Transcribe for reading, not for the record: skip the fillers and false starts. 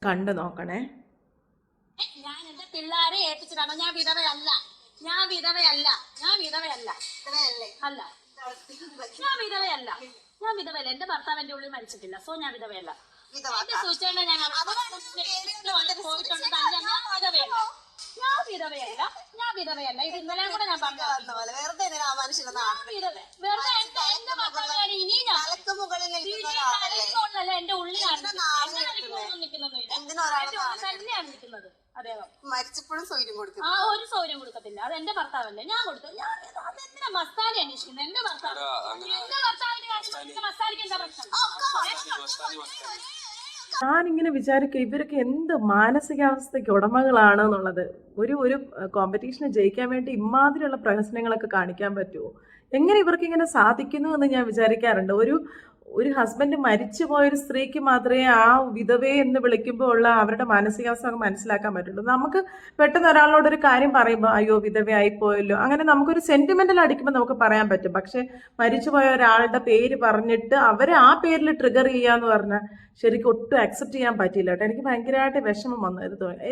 കണ്ടു നോക്കണേ. ഞാൻ എന്റെ പിള്ളേരെ ഏൽപ്പിച്ചിട്ടാണോ? ഞാൻ വിധവയല്ല, ഞാൻ വിധവയല്ല, ഞാൻ വിധവയല്ല, അല്ല, ഞാൻ വിധവയല്ല, ഞാൻ വിധവയല്ല. എന്റെ ഭർത്താവ് എന്റെ ഉള്ളിൽ മരിച്ചിട്ടില്ല, സോ ഞാൻ വിധവയല്ല. എന്റെ സൂചന ഞാൻ പോയിട്ടുണ്ട്. ഞാൻ വിധവയല്ല, ഞാൻ വിധവയല്ല, ഞാൻ വിധവയല്ല. ഇത് ഇന്നലെ കൂടെ ഞാൻ പറഞ്ഞു. വെറുതെ എന്റെ ഭർത്താവിനാണ് ഇനി ഞാൻ എന്റെ ഉള്ളിലാണ് നിൽക്കുന്നൊന്നുമില്ല, തന്നെയാണ് നിൽക്കുന്നത്. അദ്ദേഹം മരിച്ചപ്പോഴും സൗകര്യം കൊടുക്കും. ആ ഒരു സൗകര്യം കൊടുക്കത്തില്ല. അത് എന്റെ ഭർത്താവല്ലേ, ഞാൻ കൊടുത്തു. ഞാൻ അതെന്തിനാ മസ്താനി അന്വേഷിക്കുന്നത്? എന്റെ ഭർത്താവ്, എന്റെ ഭർത്താവിന് മസ്താനിക്ക് എന്താ പ്രശ്നം? ഞാനിങ്ങനെ വിചാരിക്കുക ഇവരൊക്കെ എന്ത് മാനസികാവസ്ഥയ്ക്ക് ഉടമകളാണ് എന്നുള്ളത്. ഒരു കോമ്പറ്റീഷന് ജയിക്കാൻ വേണ്ടി ഇമാതിരിയുള്ള പ്രഹസനങ്ങളൊക്കെ കാണിക്കാൻ പറ്റുമോ? എങ്ങനെ ഇവർക്ക് ഇങ്ങനെ സാധിക്കുന്നു എന്ന് ഞാൻ വിചാരിക്കാറുണ്ട്. ഒരു ഹസ്ബൻഡ് മരിച്ചു പോയൊരു സ്ത്രീക്ക് മാത്രമേ ആ വിധവേ എന്ന് വിളിക്കുമ്പോൾ ഉള്ള അവരുടെ മാനസികാവസ്ഥ നമുക്ക് മനസ്സിലാക്കാൻ പറ്റുള്ളൂ. നമുക്ക് പെട്ടെന്ന് ഒരാളോടൊരു കാര്യം പറയുമ്പോൾ അയ്യോ വിധവയായിപ്പോയല്ലോ, അങ്ങനെ നമുക്കൊരു സെന്റിമെന്റൽ അടിക്കുമ്പോൾ നമുക്ക് പറയാൻ പറ്റും. പക്ഷെ മരിച്ചുപോയ ഒരാളുടെ പേര് പറഞ്ഞിട്ട് അവരെ ആ പേരിൽ ട്രിഗർ ചെയ്യാന്ന് പറഞ്ഞാൽ ശരിക്കും ഒട്ടും അക്സെപ്റ്റ് ചെയ്യാൻ പറ്റില്ല കേട്ടോ. എനിക്ക് ഭയങ്കരമായിട്ട് വിഷമം വന്നു ഇത് തോന്നി.